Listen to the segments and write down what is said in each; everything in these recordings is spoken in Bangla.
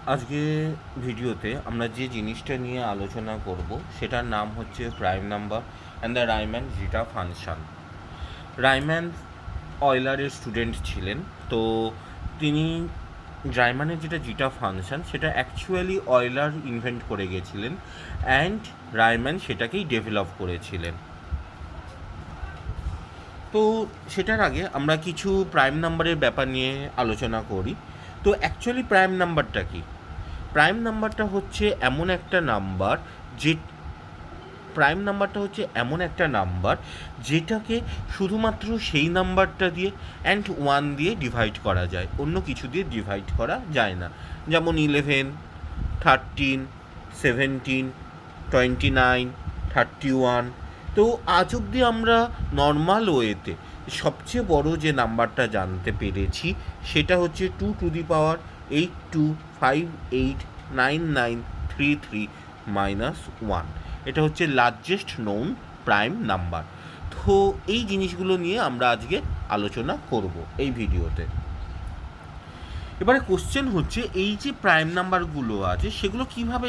আজকে ভিডিওতে আমরা যে জিনিসটা নিয়ে আলোচনা করব সেটার নাম হচ্ছে prime number and the Riemann zeta function. Riemann অয়লারের স্টুডেন্ট ছিলেন, তো তিনি রাইম্যানের যেটা জিটা ফাংশন সেটা অ্যাকচুয়ালি অয়লার ইনভেন্ট করে গেছিলেন অ্যান্ড রাইম্যান সেটাকেই ডেভেলপ করেছিলেন। তো সেটার আগে আমরা কিছু প্রাইম নাম্বারের ব্যাপার নিয়ে আলোচনা করি। তো অ্যাকচুয়ালি প্রাইম নাম্বারটা কি? প্রাইম নাম্বারটা হচ্ছে এমন একটা নাম্বার যে যেটাকে শুধুমাত্র সেই নাম্বারটা দিয়ে অ্যান্ড 1 দিয়ে ডিভাইড করা যায়, অন্য কিছু দিয়ে ডিভাইড করা যায় না। যেমন 11, 13, 17, 29, 31। তো আজ অবধি আমরা নর্মাল ওয়েতে সবচেয়ে বড় যে নাম্বারটা জানতে পেরেছি সেটা হচ্ছে 2^8289933 - 1। এটা হচ্ছে লার্জেস্ট নোন প্রাইম নাম্বার। তো এই জিনিসগুলো নিয়ে আমরা আজকে আলোচনা করব এই ভিডিওতে। এবারে কোশ্চেন হচ্ছে, এই যে প্রাইম নাম্বারগুলো আছে সেগুলো কীভাবে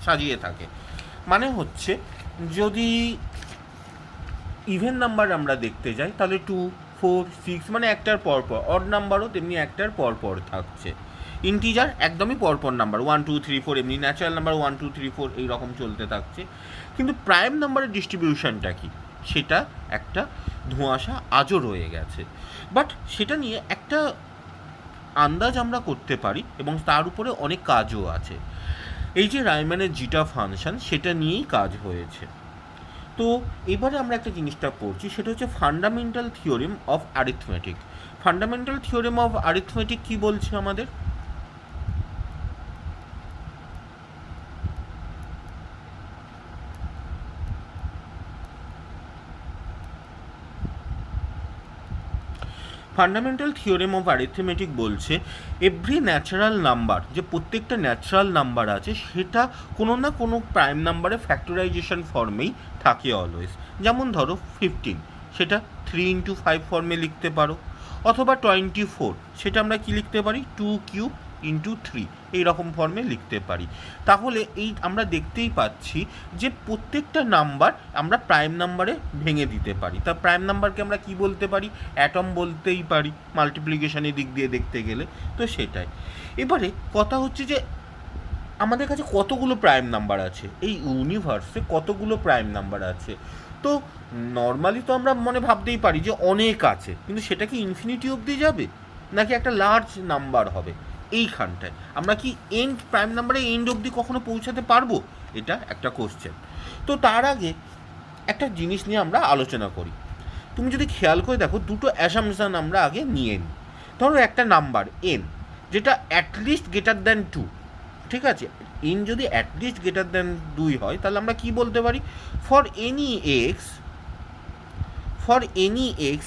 সাজিয়ে থাকে। মানে হচ্ছে, যদি ইভেন নাম্বার আমরা দেখতে যাই তাহলে 2, 4, 6 মানে একটার পরপর, অড নাম্বারও তেমনি একটার পরপর থাকছে। ইন্টিজার একদমই পরপর নাম্বার 1, 2, 3, 4, এমনি ন্যাচারাল নাম্বার 1, 2, 3, 4 এইরকম চলতে থাকছে। কিন্তু প্রাইম নাম্বারের ডিস্ট্রিবিউশনটা কি সেটা একটা ধোঁয়াশা আজও রয়ে গেছে। বাট সেটা নিয়ে একটা আন্দাজ আমরা করতে পারি এবং তার উপরে অনেক কাজও আছে। এই যে রাইম্যানের জিটা ফাংশন সেটা নিয়েই কাজ হয়েছে। তো এবারে আমরা একটা জিনিসটা পড়ছি, সেটা হচ্ছে fundamental theorem of arithmetic. Fundamental theorem of arithmetic কী বলছে আমাদের? ফান্ডামেন্টাল থিওরেম অফ অ্যারিথমেটিক বলছে এভরি ন্যাচারাল নাম্বার, যে প্রত্যেকটা ন্যাচারাল নাম্বার আছে সেটা কোনো না কোনো প্রাইম নাম্বারে ফ্যাক্টরাইজেশন ফর্মেই থাকে অলওয়েজ। যেমন ধরো 15, সেটা 3 × 5 ফর্মে লিখতে পারো, অথবা 24, সেটা আমরা কি লিখতে পারি 2³ × 3 এইরকম ফর্মে লিখতে পারি। তাহলে এই আমরা দেখতেই পাচ্ছি যে প্রত্যেকটা নাম্বার আমরা প্রাইম নাম্বারে ভেঙে দিতে পারি। তা প্রাইম নাম্বারকে আমরা কি বলতে পারি? অ্যাটম বলতেই পারি মাল্টিপ্লিকেশনের দিক দিয়ে দেখতে গেলে। তো সেটাই। এবারে কথা হচ্ছে যে আমাদের কাছে কতগুলো প্রাইম নাম্বার আছে, এই ইউনিভার্সে কতগুলো প্রাইম নাম্বার আছে। তো নর্মালি তো আমরা মনে ভাবতেই পারি যে অনেক আছে, কিন্তু সেটা কি ইনফিনিটি অবধি যাবে নাকি একটা লার্জ নাম্বার হবে? এইখানটায় আমরা কি এন্ড প্রাইম নাম্বারে এন্ড অবধি কখনো পৌঁছাতে পারবো? এটা একটা কোশ্চেন। তো তার আগে একটা জিনিস নিয়ে আমরা আলোচনা করি। তুমি যদি খেয়াল করে দেখো, দুটো অ্যাসাম্পশন আমরা আগে নিয়ে নিই। ধরো একটা নাম্বার এন, যেটা অ্যাটলিস্ট গ্রেটার দ্যান 2, ঠিক আছে? এন যদি অ্যাটলিস্ট গ্রেটার দ্যান 2 হয় তাহলে আমরা কি বলতে পারি? For any x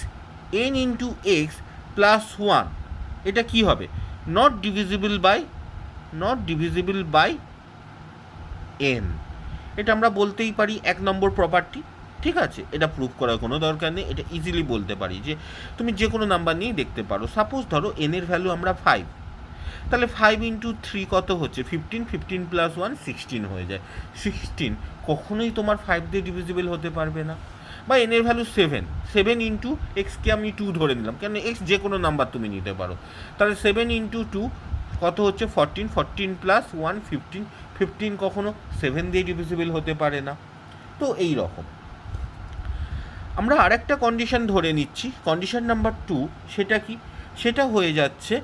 n into x plus 1, এটা কি হবে? Not divisible by n. এটা আমরা বলতেই পারি 1 নম্বর প্রপার্টি। ঠিক আছে, এটা প্রুভ করার কোনো দরকার নেই, এটা ইজিলি বলতে পারি যে তুমি যে কোনো নাম্বার নিয়েই দেখতে পারো। সাপোজ ধরো এনের ভ্যালু আমরা 5, তাহলে 5 × 3 কত হচ্ছে? 15, 15 + 1 16 হয়ে যায়। 16 কখনোই তোমার 5 দিয়ে ডিভিজিবল হতে পারবে না। বা এনের ভ্যালু 7 × এক্সকে আমি 2 ধরে নিলাম, কেন এক্স যে কোনো নাম্বার তুমি নিতে পারো। তাহলে 7 × 2 কত হচ্ছে? 14, 14 + 1 15, 15 কখনো 7 দিয়ে ডিভিজিবল হতে পারে না। তো এই রকম আমরা আরেকটা কন্ডিশন ধরে নিচ্ছি, কন্ডিশন নাম্বার 2। সেটা কি? সেটা হয়ে যাচ্ছে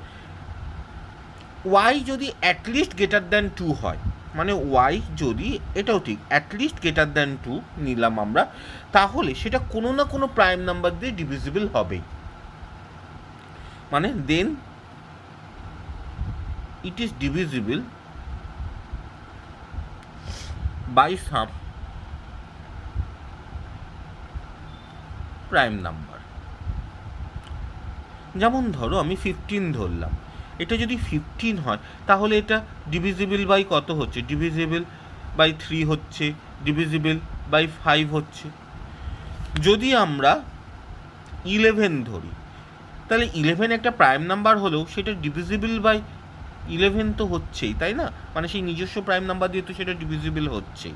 ওয়াই যদি অ্যাটলিস্ট গ্রেটার দ্যান 2 হয়, মানে ওয়াই যদি, এটাও ঠিক, অ্যাটলিস্ট গ্রেটার দ্যান 2 নিলাম আমরা, তাহলে সেটা কোনো না কোনো প্রাইম নাম্বার দিয়ে ডিভিজিবল হবেই। মানে then it is divisible by some prime number. যেমন ধরো আমি 15 ধরলাম, এটা যদি 15 হয় তাহলে এটা ডিভিজিবল বাই কত হচ্ছে? ডিভিজিবল বাই 3 হচ্ছে, ডিভিজিবল বাই 5 হচ্ছে। যদি আমরা 11 ধরি, তাহলে 11 একটা প্রাইম নাম্বার হলেও সেটা ডিভিজিবল বাই 11 তো হচ্ছেই, তাই না? মানে সেই নিজস্ব প্রাইম নাম্বার দিয়ে তো সেটা ডিভিজিবল হচ্ছেই।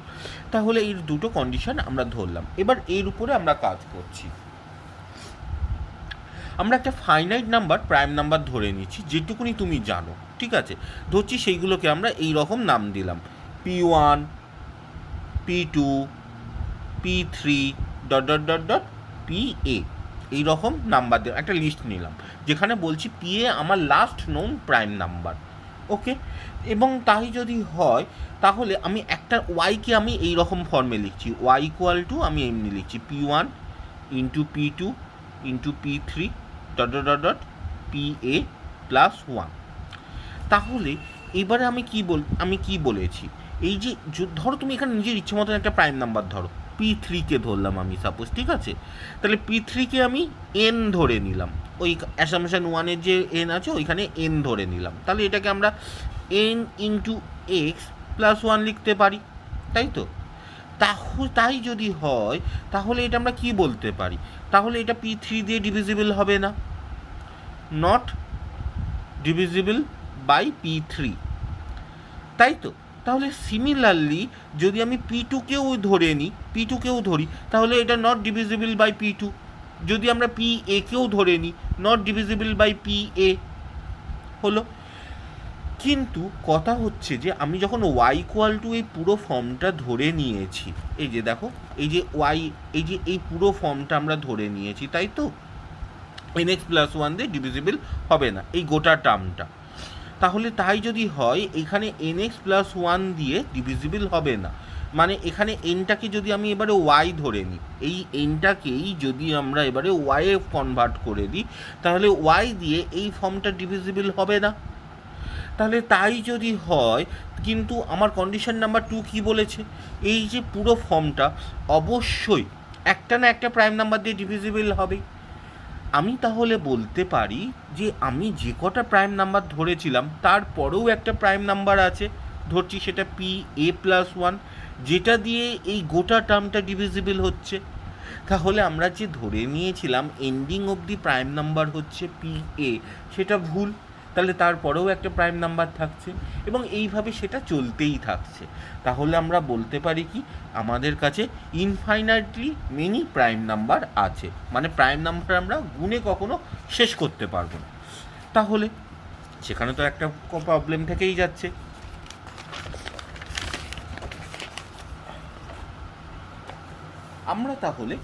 তাহলে এই দুটো কন্ডিশন আমরা ধরলাম। এবার এর উপরে আমরা কাজ করছি। আমরা একটা ফাইনাইট নাম্বার প্রাইম নাম্বার ধরে নিচ্ছি, যেটুকুনি তুমি জানো, ঠিক আছে? ধরছি সেইগুলোকে আমরা এই রকম নাম দিলাম, P1, P2, P3 dot dot dot dot PA, এই রকম নাম্বার দিয়ে একটা লিস্ট নিলাম, যেখানে বলছি PA আমার লাস্ট নোন প্রাইম নাম্বার। ওকে, এবং তাই যদি হয় তাহলে আমি একটা ওয়াইকে আমি এই রকম ফর্মে লিখছি, ওয়াই ইকুয়াল টু আমি এমনি লিখছি P1 into P2 into P3 dot dot dot dot PA plus 1। তাহলে এবারে আমি কি বলেছি, এই যে ধরো তুমি এখানে নিজের ইচ্ছে মতন একটা প্রাইম নাম্বার ধরো, P3কে ধরলাম আমি সাপোজ, ঠিক আছে? তাহলে P3কে আমি N ধরে নিলাম, ওই অ্যাসামশন 1-এর যে N আছে ওইখানে N ধরে নিলাম। তাহলে এটাকে আমরা N ইন্টু X প্লাস 1 লিখতে পারি, তাই তো? তাই যদি হয় তাহলে এটা আমরা কি বলতে পারি, তাহলে এটা P3 দিয়ে ডিভিজিবল হবে না, নট ডিভিজিবল বাই P3, তাই তো? তাহলে সিমিলারলি যদি আমি P2কেও ধরি, তাহলে এটা নট ডিভিজিবল বাই P2। যদি আমরা PA-কেও ধরে নিই, নট ডিভিজিবল বাই PA হলো। কিন্তু কথা হচ্ছে যে আমি যখন ওয়াই ইকুয়াল টু এই পুরো ফর্মটা ধরে নিয়েছি, এই যে দেখো, এই যে ওয়াই, এই পুরো ফর্মটা আমরা ধরে নিয়েছি, তাই তো? NX প্লাস 1 দিয়ে ডিভিজিবল হবে না এই গোটা টার্মটা। তাহলে তাই যদি হয় এখানে NX প্লাস 1 দিয়ে ডিভিজিবল হবে না, মানে এখানে এনটাকে যদি আমি এবারে ওয়াই ধরে নিই, এই এনটাকেই যদি আমরা এবারে ওয়াইয়ে কনভার্ট করে দিই, তাহলে ওয়াই দিয়ে এই ফর্মটা ডিভিজিবল হবে না। তাহলে তাই যদি হয়, কিন্তু আমার কন্ডিশন নাম্বার 2 কী বলেছে, এই যে পুরো ফর্মটা অবশ্যই একটা না একটা প্রাইম নাম্বার দিয়ে ডিভিজিবল হবে। আমি তাহলে বলতে পারি যে আমি যে কটা প্রাইম নাম্বার ধরেছিলাম তারপরেও একটা প্রাইম নাম্বার আছে, ধরছি সেটা PA প্লাস 1, যেটা দিয়ে এই গোটা টার্মটা ডিভিজিবল হচ্ছে। তাহলে আমরা যে ধরে নিয়েছিলাম এন্ডিং অবধি প্রাইম নাম্বার হচ্ছে PA, সেটা ভুল। তাহলে তারপরেও একটা প্রাইম নাম্বার থাকছে এবং এইভাবে সেটা চলতেই থাকছে। তাহলে আমরা বলতে পারি কি, আমাদের কাছে ইনফাইনাইটলি মেনি প্রাইম নাম্বার আছে, মানে প্রাইম নাম্বার আমরা গুণে কখনো শেষ করতে পারবো না। তাহলে সেখানে তো একটা প্রবলেম থেকেই যাচ্ছে। আমরা তাহলে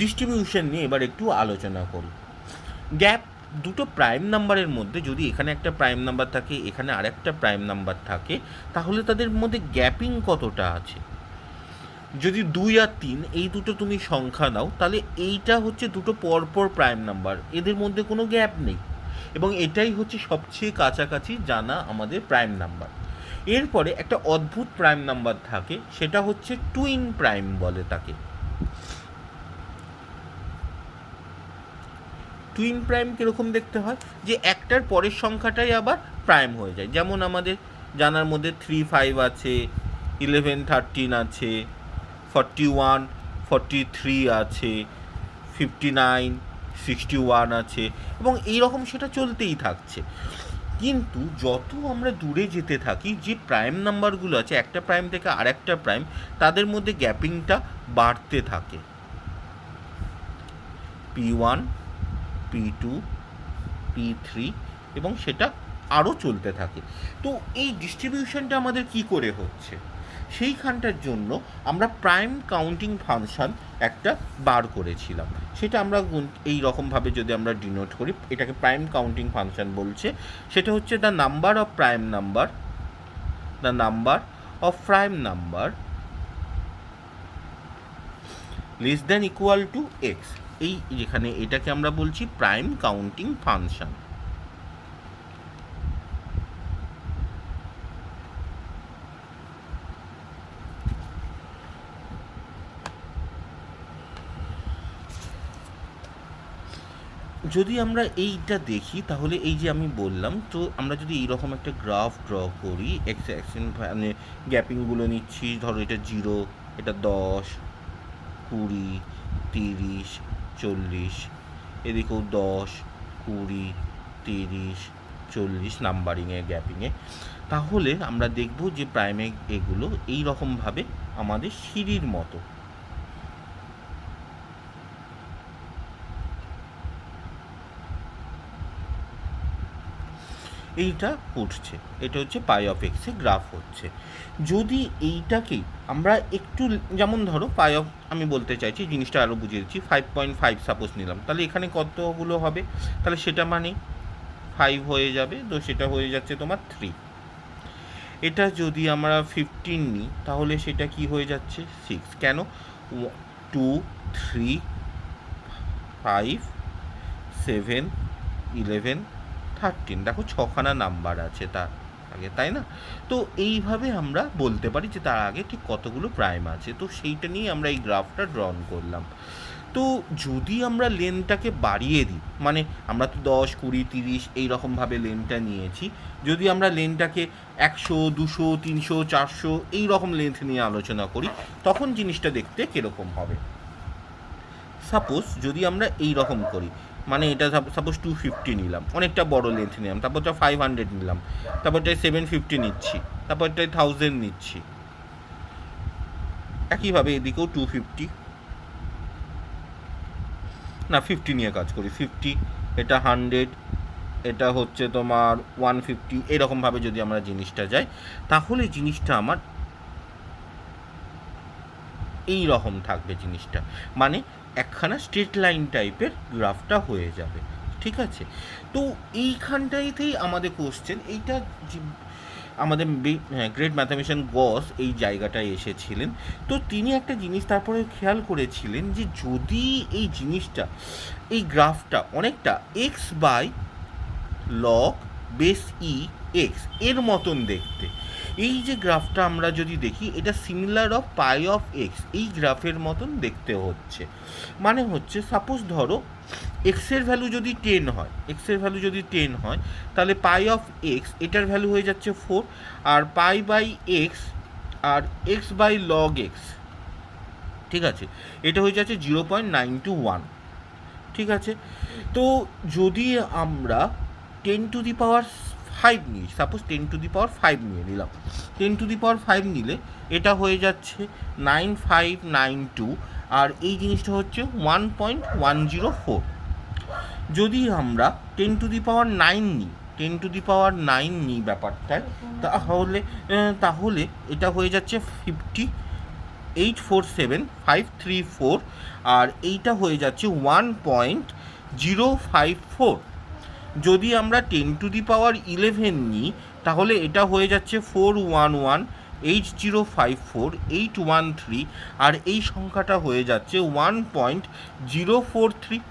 ডিস্ট্রিবিউশন নিয়ে এবার একটু আলোচনা করি। গ্যাপ দুটো প্রাইম নাম্বারের মধ্যে যদি এখানে একটা প্রাইম নাম্বার থাকে, এখানে আরেকটা প্রাইম নাম্বার থাকে, তাহলে তাদের মধ্যে গ্যাপিং কতটা আছে? যদি 2 আর 3 এই দুটো তুমি সংখ্যা নাও, তাহলে এইটা হচ্ছে দুটো পরপর প্রাইম নাম্বার, এদের মধ্যে কোনো গ্যাপ নেই এবং এটাই হচ্ছে সবচেয়ে কাছাকাছি জানা আমাদের প্রাইম নাম্বার। এরপরে একটা অদ্ভুত প্রাইম নাম্বার থাকে, সেটা হচ্ছে টুইন প্রাইম বলে তাকে। টুইন প্রাইম কীরকম দেখতে হয়, যে একটার পরের সংখ্যাটাই আবার প্রাইম হয়ে যায়। যেমন আমাদের জানার মধ্যে 3, 5 আছে, 11, 13 আছে, 41, 43 আছে, 59, 61 আছে এবং এইরকম সেটা চলতেই থাকছে। কিন্তু যত আমরা দূরে যেতে থাকি, যে প্রাইম নাম্বারগুলো আছে একটা প্রাইম থেকে আরেকটা প্রাইম, তাদের মধ্যে গ্যাপিংটা বাড়তে থাকে। P1, P2, P3 এবং সেটা আরও চলতে থাকে। তো এই ডিস্ট্রিবিউশনটা আমাদের কি করে হচ্ছে, সেইখানটার জন্য আমরা প্রাইম কাউন্টিং ফাংশন একটা বার করেছিলাম। সেটা আমরা এই রকমভাবে যদি আমরা ডিনোট করি, এটাকে প্রাইম কাউন্টিং ফাংশন বলছে। সেটা হচ্ছে the number of prime number less than equal two x. এই যেখানে এটাকে আমরা বলছি প্রাইম কাউন্টিং ফাংশন। যদি আমরা এইটা দেখি, তাহলে এই যে আমি বললাম, তো আমরা যদি এইরকম একটা গ্রাফ ড্র করি, এক্স অ্যাক্সিস মানে গ্যাপিংগুলো নিচ্ছি, ধরো এটা 0, এটা 10, 20, 30, 40, এদিকেও 10, 20, 30, 40 নাম্বারিংয়ে গ্যাপিংয়ে। তাহলে আমরা দেখব যে প্রাইমে এগুলো এই রকমভাবে আমাদের সিঁড়ির মতো এইটা উঠছে। এটা হচ্ছে পাই অফ এক্সে গ্রাফ হচ্ছে। যদি এইটাকেই আমরা একটু, যেমন ধরো পাই অফ, আমি বলতে চাইছি জিনিসটা আরও বুঝিয়ে দিচ্ছি, 5.5 সাপোজ নিলাম, তাহলে এখানে কতগুলো হবে, তাহলে সেটা মানে 5 হয়ে যাবে, তো সেটা হয়ে যাচ্ছে তোমার 3। এটা যদি আমরা 15 নিই তাহলে সেটা কি হয়ে যাচ্ছে 6। কেন? 2 3 5 7 11 13, দেখো 6খানা নাম্বার আছে তার আগে, তাই না? তো এইভাবে আমরা বলতে পারি যে তার আগে ঠিক কতগুলো প্রাইম আছে। তো সেইটা নিয়ে আমরা এই গ্রাফটা ড্রন করলাম। তো যদি আমরা লেনটাকে বাড়িয়ে দিই, মানে আমরা তো 10 20 30 এইরকমভাবে লেনটা নিয়েছি, যদি আমরা লেনটাকে 100 200 300 400 এই রকম লেন্থ নিয়ে আলোচনা করি, তখন জিনিসটা দেখতে কীরকম হবে। সাপোজ যদি আমরা এই রকম করি, মানে এটা সাপোজ 250 নিলাম, অনেকটা বড় লেন্থ নিলাম, তারপরটা 500 নিলাম, তারপরটায় 750 নিচ্ছি, তারপরটায় 1000 নিচ্ছি, একইভাবে এদিকেও 250, না 50 নিয়ে কাজ করি, 50, এটা 100, এটা হচ্ছে তোমার 150, এরকমভাবে যদি আমরা জিনিসটা যাই, তাহলে জিনিসটা আমার এই রকম থাকবে জিনিসটা, মানে একখানা স্ট্রেট লাইন টাইপের গ্রাফটা হয়ে যাবে। ঠিক আছে? তো এইখানটাইতেই আমাদের কোশ্চেন, এইটা আমাদের গ্রেট ম্যাথামেটিশিয়ান গস এই জায়গাটায় এসেছিলেন। তো তিনি একটা জিনিস তারপরে খেয়াল করেছিলেন যে যদি এই জিনিসটা, এই গ্রাফটা অনেকটা x by log base e x এর মতন দেখতে, এই যে গ্রাফটা আমরা যদি দেখি, এটা similar of pi of x এই গ্রাফের মতন দেখতে হচ্ছে। মানে হচ্ছে সাপোজ ধরো এক্সের ভ্যালু যদি 10 হয়, এক্সের ভ্যালু যদি 10 হয়, তাহলে পাই অফ এক্স এটার ভ্যালু হয়ে যাচ্ছে 4, আর পাই বাই এক্স আর এক্স বাই লগ এক্স, ঠিক আছে, এটা হয়ে যাচ্ছে 0.921। ঠিক আছে? তো যদি আমরা 10⁵ নিই, সাপোজ 10⁵ নিয়ে নিলাম, 10⁵ নিলে এটা হয়ে যাচ্ছে 9592, আর এই জিনিসটা হচ্ছে 1.104। যদি আমরা 10⁹ নিই, 10⁹ নিই ব্যাপারটায়, তাহলে এটা হয়ে যাচ্ছে 5847,534, আর এইটা হয়ে যাচ্ছে 1.054। যদি আমরা 10⁻11 নিই তাহলে এটা হয়ে যাচ্ছে 411,8054,813, আর এই সংখ্যাটা হয়ে যাচ্ছে 1.043।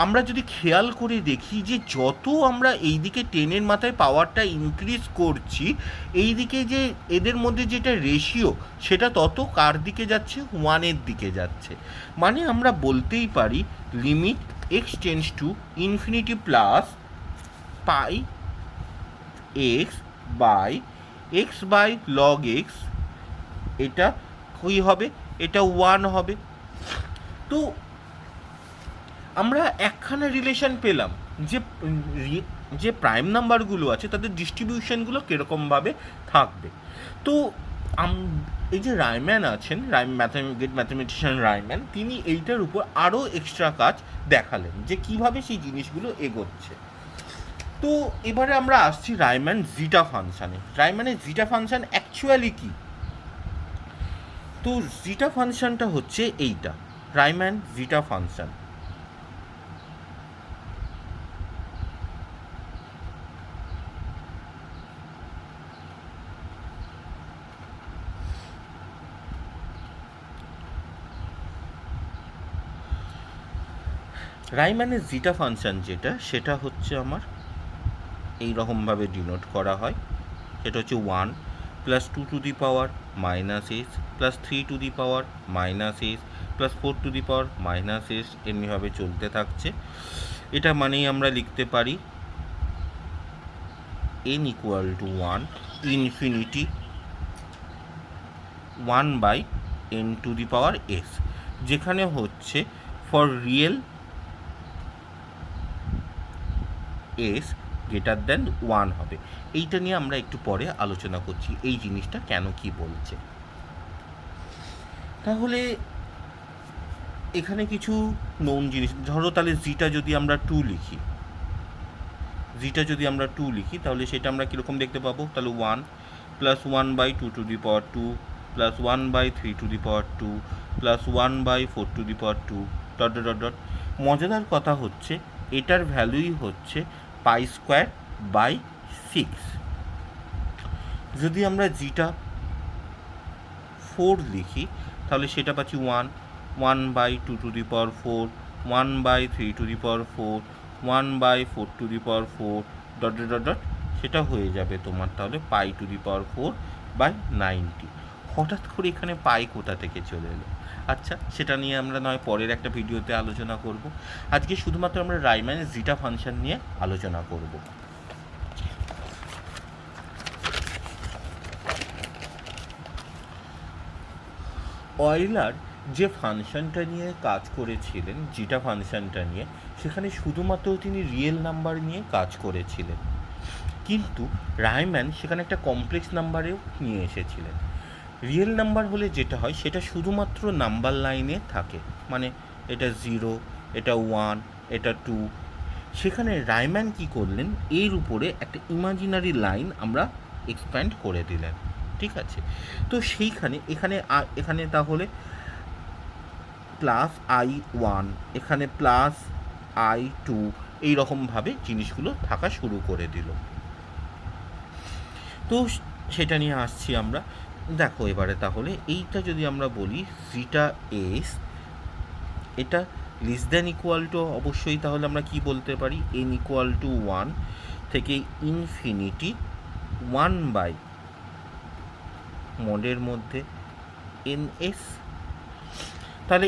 আমরা যদি খেয়াল করে দেখি যে যত আমরা এই দিকে 10-এর মাথায় পাওয়ারটা ইনক্রিজ করছি, এই দিকে যে এদের মধ্যে যেটা রেশিও, সেটা তত কার দিকে যাচ্ছে? 1-এর দিকে যাচ্ছে। মানে আমরা বলতেই পারি limit x tends to infinity plus pi x by log x, এটা কী হবে? এটা 1 হবে। তো আমরা একখানা রিলেশন পেলাম যে যে প্রাইম নাম্বারগুলো আছে তাদের ডিস্ট্রিবিউশনগুলো কীরকমভাবে থাকবে। তো এই যে রাইম্যান আছেন, গ্রেট ম্যাথামেটিশিয়ান রাইম্যান, তিনি এইটার উপর আরও এক্সট্রা কাজ দেখালেন যে কিভাবে সেই জিনিসগুলো এগোচ্ছে। তো এবারে আমরা আসছি রাইম্যান জিটা ফাংশানে। রাইম্যানের জিটা ফাংশান অ্যাকচুয়ালি কী? তো জিটা ফাংশানটা হচ্ছে এইটা, রাইম্যান জিটা ফাংশান। রাইম্যানের জিটা ফাংশান যেটা, সেটা হচ্ছে আমার এই রকমভাবে ডিনোট করা হয়। সেটা হচ্ছে 1 + 2⁻⁻s + 3⁻⁻s + 4⁻⁻s, এমনিভাবে চলতে থাকছে। এটা মানেই আমরা লিখতে পারি n = 1 ইনফিনিটি 1/n⁻s, যেখানে হচ্ছে for real s greater than 1 হবে। এইটা নিয়ে আমরা একটু পরে আলোচনা করছি, এই জিনিসটা কেন কি বলছে। তাহলে এখানে কিছু নোন জিনিস, ধরো তাহলে জিটা যদি আমরা 2 লিখি, তাহলে সেটা আমরা কীরকম দেখতে পাবো, তাহলে 1 plus 1/2 plus 1/3 plus 1/4 dot dot dot dot. মজাদার কথা হচ্ছে এটার ভ্যালুই হচ্ছে π²/6। যদি আমরা জিটা 4 লিখি তাহলে সেটা পাচ্ছি 1/2 1/3 1/4 ডট ডট ডট। সেটা হয়ে যাবে তোমার তাহলে π⁴/90। হঠাৎ করে এখানে পাই কোথা থেকে চলে এলো? আচ্ছা, সেটা নিয়ে আমরা নয় পরের একটা ভিডিওতে আলোচনা করব। আজকে শুধুমাত্র আমরা রাইম্যানের জিটা ফাংশন নিয়ে আলোচনা করব। অয়লার যে ফাংশনটা নিয়ে কাজ করেছিলেন, জিটা ফাংশনটা নিয়ে, সেখানে শুধুমাত্র তিনি রিয়েল নাম্বার নিয়ে কাজ করেছিলেন, কিন্তু রাইম্যান সেখানে একটা কমপ্লেক্স নাম্বারেও নিয়ে এসেছিলেন। রিয়েল নাম্বার হলে যেটা হয় সেটা শুধুমাত্র নাম্বার লাইনে থাকে, মানে এটা 0, এটা 1, এটা 2। সেখানে রাইম্যান কি করলেন, এর উপরে একটা ইমাজিনারি লাইন আমরা এক্সপ্যান্ড করে দিলেন, ঠিক আছে? তো সেইখানে এখানে তাহলে +i1, এখানে +i2, এইরকমভাবে জিনিসগুলো থাকা শুরু করে দিল। তো সেটা নিয়ে আসছি আমরা। দেখো এবারে তাহলে এইটা যদি আমরা বলি জিটা এস, এটা লেস দ্যান ইকুয়াল টু অবশ্যই, তাহলে আমরা কি বলতে পারি, n=1 থেকে ইনফিনিটি 1 মডের মধ্যে ns। তাহলে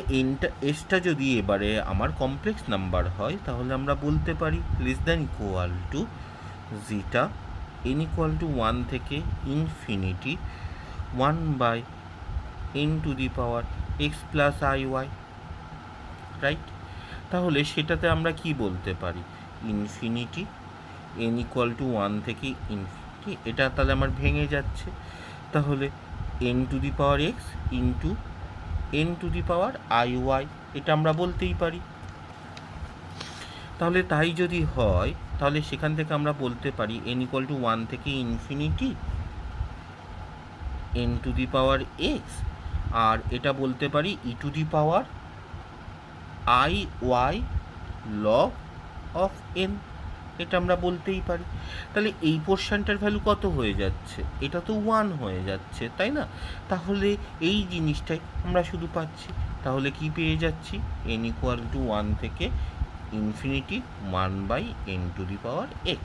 এসটা যদি এবারে আমার কমপ্লেক্স নাম্বার হয় তাহলে আমরা বলতে পারি less than equal to zeta n=1 থেকে ইনফিনিটি 1/n⁴x + iy, রাইট? তাহলে সেটাতে আমরা কি বলতে পারি, ইনফিনিটি n=1 থেকে ইনফিনিটি, এটা তাহলে আমার ভেঙে যাচ্ছে, তাহলে n⁴x ইন্টু n⁴iy, এটা আমরা বলতেই পারি। তাহলে তাই যদি হয় তাহলে সেখান থেকে আমরা বলতে পারি n=1 থেকে ইনফিনিটি n⁴x, আর এটা বলতে পারি e⁻iy log of n, এটা আমরা বলতেই পারি। তাহলে এই পোর্শনটার ভ্যালু কত হয়ে যাচ্ছে, এটা তো 1 হয়ে যাচ্ছে, তাই না? তাহলে এই জিনিসটাই আমরা শুধু পাচ্ছি, তাহলে কি পেয়ে যাচ্ছি, n=1 থেকে ইনফিনিটি 1/n⁴x,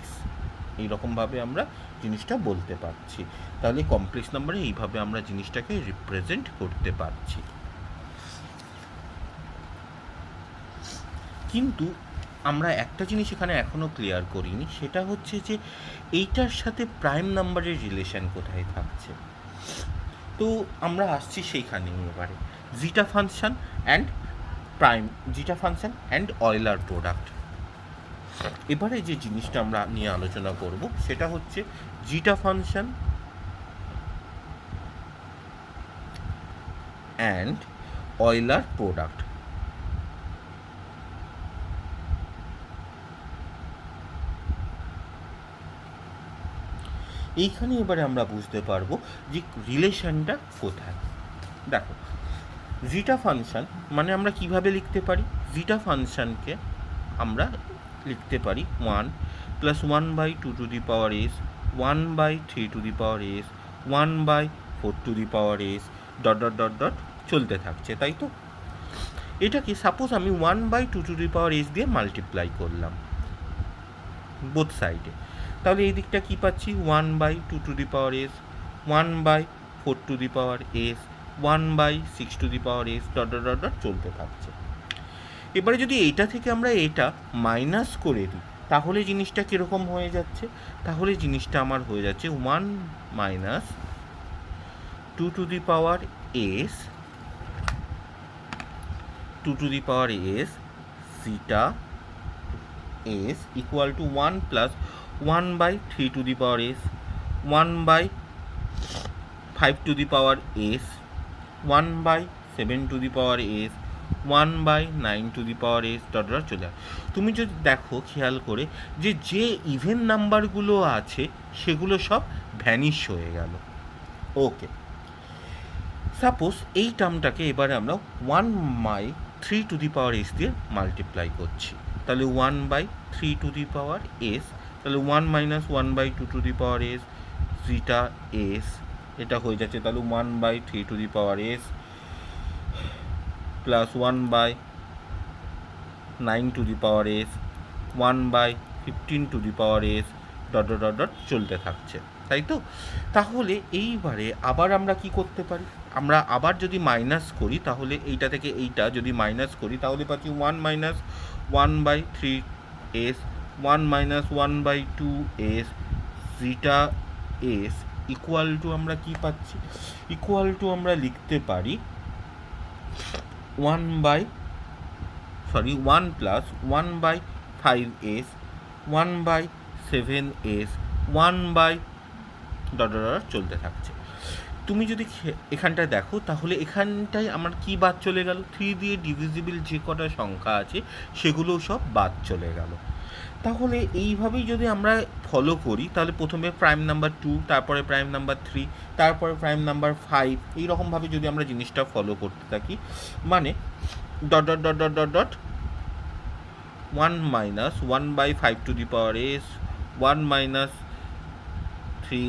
এইরকমভাবে আমরা জিনিসটা বলতে পারছি। তাহলে কমপ্লেক্স নাম্বারে এইভাবে আমরা জিনিসটাকে রিপ্রেজেন্ট করতে পারছি। কিন্তু আমরা একটা জিনিস এখানে এখনও ক্লিয়ার করিনি, সেটা হচ্ছে যে এইটার সাথে প্রাইম নাম্বারের রিলেশন কোথায় থাকছে। তো আমরা আসছি সেইখানে এবারে, জিটা ফাংশন অ্যান্ড অয়লার প্রোডাক্ট। এবারে যে জিনিসটা আমরা নিয়ে আলোচনা করব সেটা হচ্ছে জিটা ফাংশন অ্যান্ড অয়লার প্রোডাক্ট। এইখানে এবারে আমরা বুঝতে পারবো যে রিলেশনটা কোথায়। দেখো, জিটা ফাংশন মানে আমরা কিভাবে লিখতে পারি, জিটা ফাংশনকে আমরা লিখতে পারি 1 + 1/2 1/3 1/4 ডট ডট ডট ডট চলতে থাকছে, তাই তো? এটাকে সাপোজ আমি 1/2 দিয়ে মাল্টিপ্লাই করলাম বোথ সাইডে, তাহলে এই দিকটা কি পাচ্ছি, 1/2 1/4 1/6 ডট ডট ডট ডট চলতে থাকছে। এবারে যদি এইটা থেকে আমরা এটা মাইনাস করে দিই তাহলে জিনিসটা কীরকম হয়ে যাচ্ছে, তাহলে জিনিসটা আমার হয়ে যাচ্ছে 1 - 2 জিটা এস ইকুয়াল টু 1 + 1/3 1/5 1/7 1/9 চলে আসে। তুমি যদি দেখো খেয়াল করে যে ইভেন নাম্বারগুলো আছে সেগুলো সব ভ্যানিশ হয়ে গেল। ওকে, সাপোজ এই টার্মটাকে এবারে আমরা 1/3 দিয়ে মাল্টিপ্লাই করছি, তাহলে 1/3 তাহলে 1 - 1/2 জিটা এস, এটা হয়ে যাচ্ছে তাহলে 1/3 প্লাস 1/9 1/15 ডট চলতে থাকছে, তাই তো? তাহলে এইবারে আবার আমরা কি করতে পারি, আমরা আবার যদি মাইনাস করি তাহলে এইটা থেকে এইটা যদি মাইনাস করি তাহলে পাচ্ছি 1 - 1/3 1 - 1/2 জিটা এস ইকুয়াল টু আমরা কি পাচ্ছি, ইকুয়াল টু আমরা লিখতে পারি 1 প্লাস 1/5 1/7 1 ডট চলতে থাকছে। তুমি যদি এখানটায় দেখো তাহলে এখানটায় আমার কি বাদ চলে গেল, 3 দিয়ে ডিভিজিবল যে কটা সংখ্যা আছে সেগুলো সব বাদ চলে গেল। তাহলে এইভাবেই যদি আমরা ফলো করি তাহলে প্রথমে প্রাইম নাম্বার 2, তারপরে প্রাইম নাম্বার 3, তারপরে প্রাইম নাম্বার 5, এইরকমভাবে যদি আমরা জিনিসটা ফলো করতে থাকি, মানে dot dot dot dot dot dot 1 - 1/5 1 - 3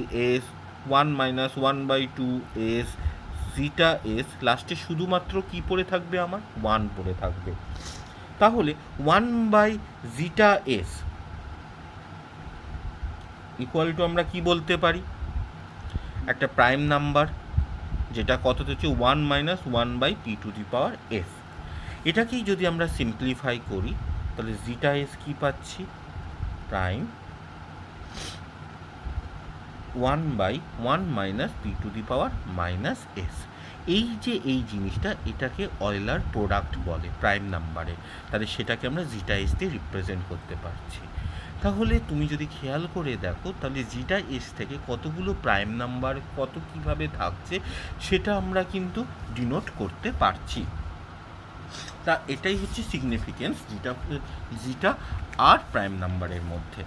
1 - 1/2 zeta s, লাস্টে শুধুমাত্র কি পড়ে থাকবে, আমার 1 পড়ে থাকবে। তাহলে 1/জিটা এস ইকুয়াল টু আমরা কি বলতে পারি, একটা প্রাইম নাম্বার যেটা কত হচ্ছে 1 - 1/p⁻s। এটাকেই যদি আমরা সিম্পলিফাই করি তাহলে জিটা এস কি পাচ্ছি, প্রাইম 1/1 - p⁻−s। এই জিনিসটা এটাকে অয়লার প্রোডাক্ট বলে প্রাইম নাম্বারে, তাহলে সেটাকে আমরা জিটা এস দিয়ে রিপ্রেজেন্ট করতে পারছি। তাহলে তুমি যদি খেয়াল করে দেখো তাহলে জিটা এস থেকে কতগুলো প্রাইম নাম্বার কত কিভাবে থাকছে সেটা আমরা কিন্তু ডিনোট করতে পারছি। তা এটাই হচ্ছে সিগনিফিকেন্স জিটা আর প্রাইম নাম্বারের মধ্যে।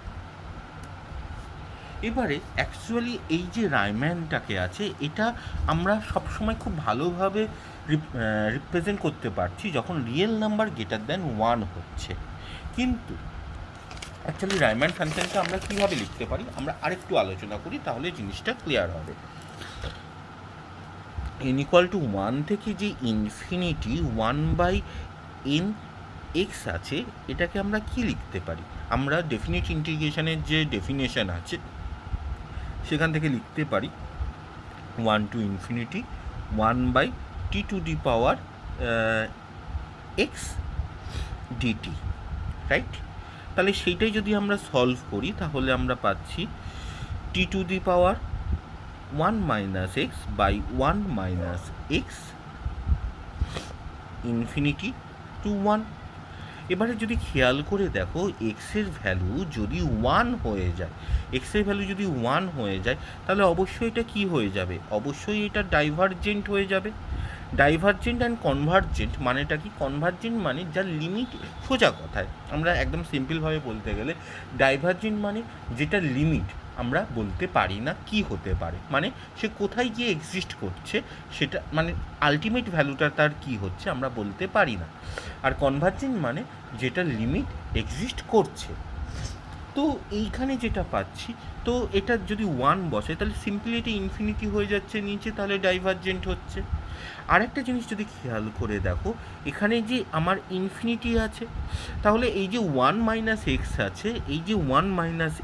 এবারে অ্যাকচুয়ালি এই যে রাইম্যানটাকে আছে এটা আমরা সবসময় খুব ভালোভাবে রিপ্রেজেন্ট করতে পারছি যখন রিয়েল নাম্বার গ্রেটার দ্যান 1 হচ্ছে। কিন্তু অ্যাকচুয়ালি রাইম্যান ফাংশনটা আমরা কীভাবে লিখতে পারি আমরা আরেকটু আলোচনা করি, তাহলে জিনিসটা ক্লিয়ার হবে। n = 1 থেকে যে ইনফিনিটি 1/n(x) আছে এটাকে আমরা কি লিখতে পারি, আমরা ডেফিনিট ইন্টিগ্রেশনের যে ডেফিনেশন আছে সেখান থেকে লিখতে পারি 1 to infinity 1/t⁻x dt, right? তাহলে সেইটাই যদি আমরা সলভ করি তাহলে আমরা পাচ্ছি t⁻1 - x by 1 - x infinity two 1। এবারে যদি খেয়াল করে দেখো এক্সের ভ্যালু যদি 1 হয়ে যায়, এক্সের ভ্যালু যদি 1 হয়ে যায় তাহলে অবশ্যই এটা কি হয়ে যাবে, অবশ্যই এটা ডাইভারজেন্ট হয়ে যাবে। ডাইভারজেন্ট অ্যান্ড কনভার্জেন্ট মানেটা কি, কনভার্জেন্ট মানে যার লিমিট, সোজা কথায় আমরা একদম সিম্পলভাবে বলতে গেলে ডাইভারজেন্ট মানে যেটা লিমিট আমরা বলতে পারি না কি হতে পারে, মানে সে কোথায় গিয়ে এক্সিস্ট করছে সেটা, মানে আলটিমেট ভ্যালুটা তার কি হচ্ছে আমরা বলতে পারি না। আর কনভার্জেন্ট মানে যেটা লিমিট এক্সিস্ট করছে। তো এইখানে যেটা পাচ্ছি, তো এটা যদি 1 বসে তাহলে সিম্পলি এটা ইনফিনিটি হয়ে যাচ্ছে নিচে, তাহলে ডাইভারজেন্ট হচ্ছে। আরেকটা জিনিস যদি খেয়াল করে দেখো এখানে যে আমার ইনফিনিটি আছে তাহলে এই যে 1 - x আছে, এই যে 1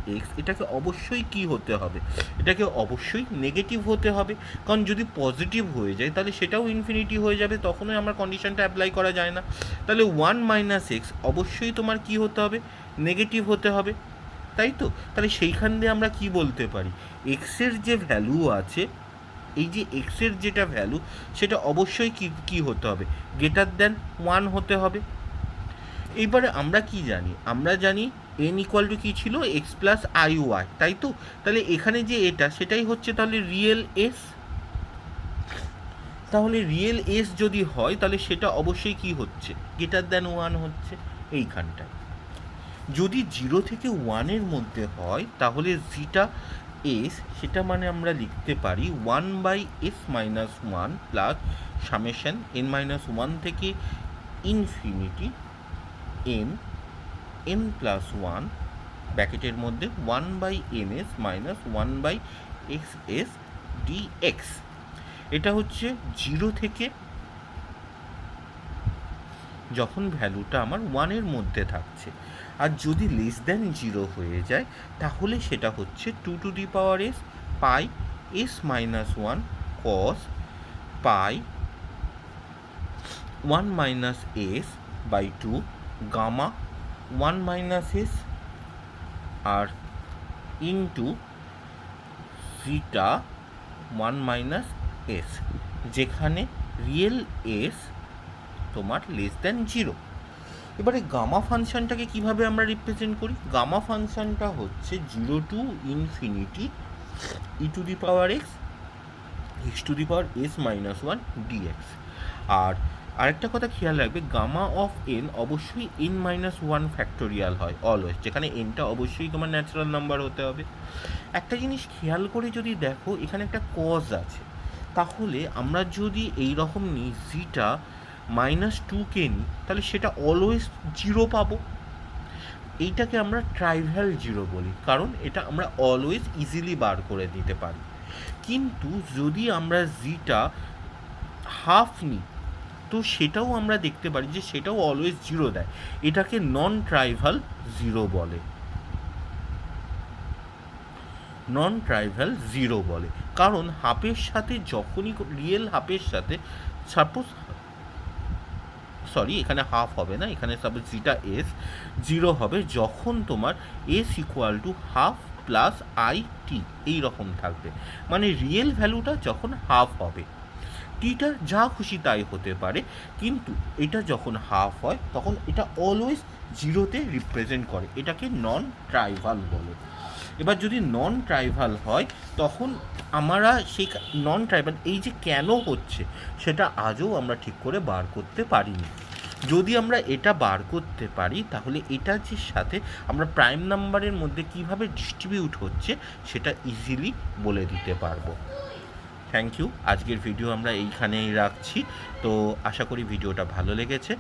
- x এটাকে অবশ্যই কি হতে হবে, এটাকে অবশ্যই নেগেটিভ হতে হবে, কারণ যদি পজিটিভ হয়ে যায় তাহলে সেটাও ইনফিনিটি হয়ে যাবে, তখনই আমার কন্ডিশনটা অ্যাপ্লাই করা যায় না। তাহলে 1 - x অবশ্যই তোমার কি হতে হবে, নেগেটিভ হতে হবে, তাই তো? তাহলে সেইখান দিয়ে আমরা কি বলতে পারি, এক্সের যে ভ্যালু আছে, এই যে এক্সের যেটা ভ্যালু সেটা অবশ্যই কি হতে হবে, গ্রেটার দ্যান 1 হতে হবে। এইবারে আমরা কি জানি, আমরা জানি এন ইকুয়াল টু কী ছিল, এক্স প্লাস আই ওয়াই, তাই তো? তাহলে এখানে যে এটা সেটাই হচ্ছে তাহলে রিয়েল এস। তাহলে রিয়েল এস যদি হয় তাহলে সেটা অবশ্যই কি হচ্ছে, গ্রেটার দ্যান 1 হচ্ছে এইখানটায়। যদি 0 থেকে 1-এর মধ্যে হয় তাহলে জিটা এস, সেটা মানে আমরা লিখতে পারি 1/s-1 প্লাস সামেশন n-1 থেকে ইনফিনিটি n+1 ব্র্যাকেটের মধ্যে 1/ns-1/xs dx। এটা হচ্ছে 0 থেকে যখন ভ্যালুটা আমার 1-এর মধ্যে থাকছে। আর যদি লেস দ্যান 0 হয়ে যায় তাহলে সেটা হচ্ছে 2s পাই s-1 cos পাই 1 - s/2 গামা 1 - s আর ইন্টু জিটা 1 - s, যেখানে রিয়েল এস তোমার লেস দ্যান 0। এবারে গামা ফাংশনটাকে কিভাবে আমরা রিপ্রেজেন্ট করি? গামা ফাংশনটা হচ্ছে 0 টু ইনফিনিটি e⁻x(x⁻s-1 dx। আর আরেকটা কথা খেয়াল রাখবে, গামা অফ এন অবশ্যই n-1 ফ্যাক্টোরিয়াল হয় অলওয়েজ, যেখানে এনটা অবশ্যই তোমার ন্যাচারাল নাম্বার হতে হবে। একটা জিনিস খেয়াল করে যদি দেখো, এখানে একটা কজ আছে, তাহলে আমরা যদি এই রকম নিই জিটা -2কে নিই তাহলে সেটা অলওয়েজ 0 পাবো। এইটাকে আমরা ট্রাইভ্যাল 0 বলি, কারণ এটা আমরা অলওয়েজ ইজিলি বার করে দিতে পারি। কিন্তু যদি আমরা জিটা হাফ নিই তো সেটাও আমরা দেখতে পারি যে সেটাও অলওয়েজ 0 দেয়। এটাকে নন ট্রাইভাল 0 বলে, নন ট্রাইভাল 0 বলে, কারণ হাফের সাথে যখনই রিয়েল হাফের সাথে সাপোজ এখানে হাফ হবে না, এখানে সাপোজ জিটা এস 0 হবে যখন তোমার S equal to half plus I T এইরকম থাকবে, মানে রিয়েল ভ্যালুটা যখন হাফ হবে। টিটা যা খুশি তাই হতে পারে, কিন্তু এটা যখন হাফ হয় তখন এটা অলওয়েজ 0-তে রিপ্রেজেন্ট করে, এটাকে নন ট্রাইভাল বলে। এবার যদি নন ট্রাইভাল হয় তখন আমরা সেই নন ট্রাইভাল এই যে কেন হচ্ছে সেটা আজও আমরা ঠিক করে বার করতে পারিনি। যদি আমরা এটা বার করতে পারি তাহলে এটা যে সাথে আমরা প্রাইম নাম্বারের মধ্যে কিভাবে ডিস্ট্রিবিউট হচ্ছে সেটা ইজিলি বলে দিতে পারবো। Thank you. আজকের ভিডিও আমরা এইখানেই রাখছি। তো আশা করি ভিডিওটা ভালো লেগেছে।